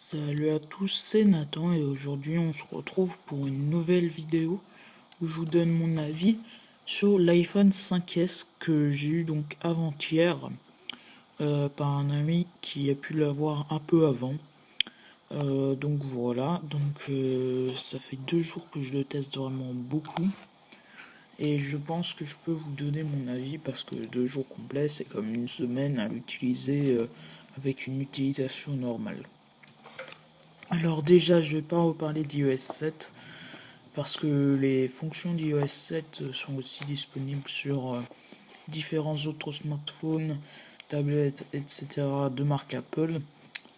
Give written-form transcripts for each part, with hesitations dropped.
Salut à tous, c'est Nathan et aujourd'hui on se retrouve pour une nouvelle vidéo où je vous donne mon avis sur l'iPhone 5S que j'ai eu donc avant-hier par un ami qui a pu l'avoir un peu avant. Donc voilà, ça fait 2 jours que je le teste vraiment beaucoup et je pense que je peux vous donner mon avis parce que 2 jours complets c'est comme une semaine à l'utiliser avec une utilisation normale. Alors déjà, je vais pas reparler d'iOS 7 parce que les fonctions d'iOS 7 sont aussi disponibles sur différents autres smartphones, tablettes, etc. de marque Apple,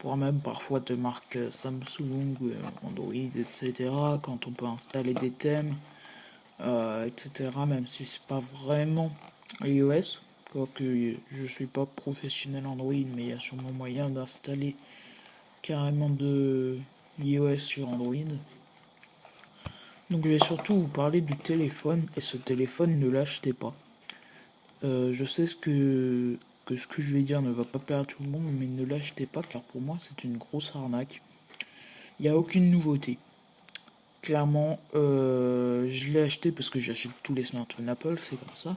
voire même parfois de marque Samsung, Android, etc. Quand on peut installer des thèmes, etc. Même si c'est pas vraiment iOS, quoique je suis pas professionnel Android, mais il y a sûrement moyen d'installer carrément de iOS sur Android. Donc je vais surtout vous parler du téléphone, et ce téléphone ne l'achetez pas. Je sais ce que je vais dire ne va pas plaire à tout le monde, mais ne l'achetez pas car pour moi c'est une grosse arnaque. Il n'y a aucune nouveauté. Clairement, je l'ai acheté parce que j'achète tous les smartphones Apple, c'est comme ça.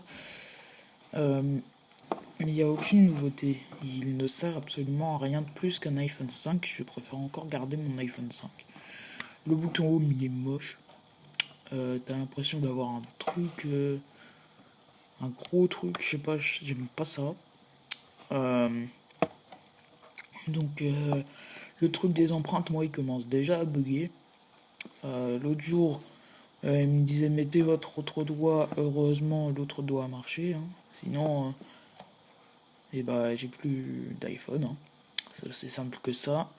Mais il n'y a aucune nouveauté. Il ne sert absolument à rien de plus qu'un iPhone 5. Je préfère encore garder mon iPhone 5. Le bouton home il est moche. T'as l'impression d'avoir un truc, un gros truc, je sais pas, j'aime pas ça. Euh, le truc des empreintes, moi, il commence déjà à bugger. L'autre jour, il me disait mettez votre autre doigt. Heureusement, l'autre doigt a marché, hein. Sinon, et bah, j'ai plus d'iPhone, hein. C'est simple que ça.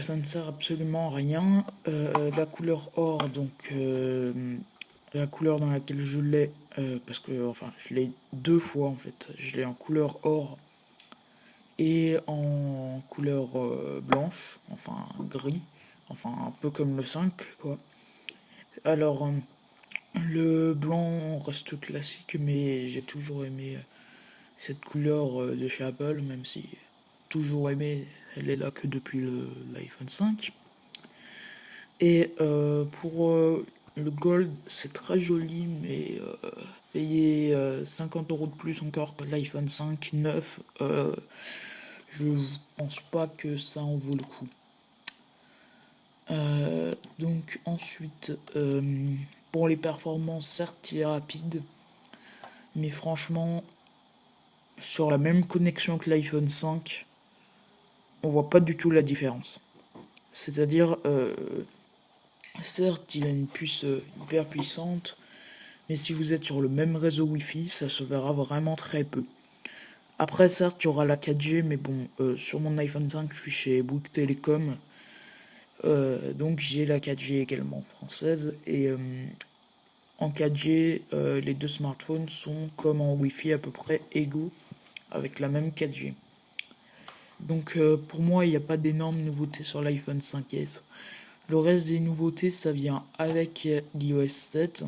Ça ne sert absolument à rien. La couleur or, la couleur dans laquelle je l'ai, parce que enfin je l'ai 2 fois en fait. Je l'ai en couleur or et en couleur blanche, enfin gris, enfin un peu comme le 5 quoi. Alors le blanc reste classique, mais j'ai toujours aimé cette couleur de chez Apple, même si toujours aimé, elle est là que depuis l'iPhone 5. Et pour le gold, c'est très joli, mais payer 50 € de plus encore que l'iPhone 5 neuf, je pense pas que ça en vaut le coup. Donc ensuite, pour les performances, certes il est rapide, mais franchement, sur la même connexion que l'iPhone 5, on voit pas du tout la différence. C'est-à-dire, certes, il a une puce hyper puissante, mais si vous êtes sur le même réseau Wi-Fi, ça se verra vraiment très peu. Après, certes, il y aura la 4G, mais bon, sur mon iPhone 5, je suis chez Bouygues Telecom, donc j'ai la 4G également française, et en 4G, les deux smartphones sont comme en Wi-Fi à peu près égaux, avec la même 4G. Donc pour moi, il n'y a pas d'énormes nouveautés sur l'iPhone 5S. Le reste des nouveautés, ça vient avec l'iOS 7,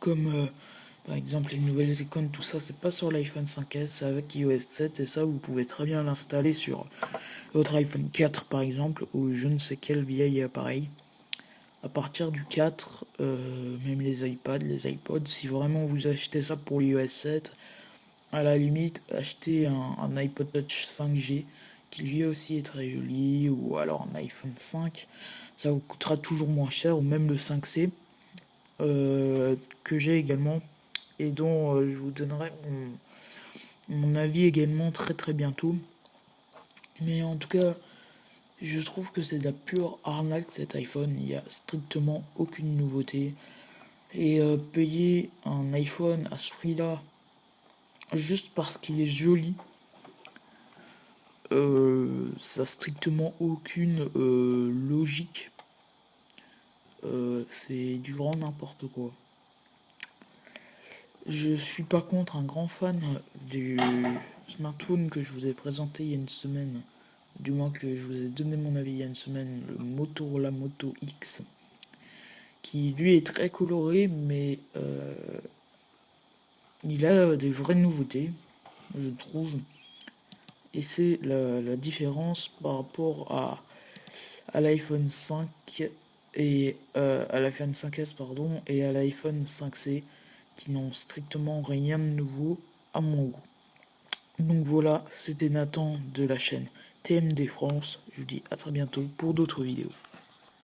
comme par exemple les nouvelles icônes, tout ça, c'est pas sur l'iPhone 5S, c'est avec iOS 7, et ça, vous pouvez très bien l'installer sur votre iPhone 4 par exemple, ou je ne sais quel vieil appareil. À partir du 4, même les iPads, les iPods, si vraiment vous achetez ça pour l'iOS 7, à la limite, achetez un iPod Touch 5G, qui lui aussi est très joli, ou alors un iPhone 5, ça vous coûtera toujours moins cher, ou même le 5C, que j'ai également, et dont je vous donnerai mon avis également très très bientôt. Mais en tout cas, je trouve que c'est de la pure arnaque cet iPhone, il n'y a strictement aucune nouveauté. Et payer un iPhone à ce prix-là, juste parce qu'il est joli, ça a strictement aucune logique. C'est du grand n'importe quoi. Je suis par contre un grand fan du smartphone que je vous ai présenté il y a une semaine, du moins que je vous ai donné mon avis il y a une semaine, le Motorola Moto X, qui lui est très coloré, mais il a des vraies nouveautés, je trouve. et c'est la différence par rapport à l'iPhone 5 et à l'iPhone 5S pardon, et à l'iPhone 5C qui n'ont strictement rien de nouveau à mon goût. Donc voilà, c'était Nathan de la chaîne TMD France. Je vous dis à très bientôt pour d'autres vidéos.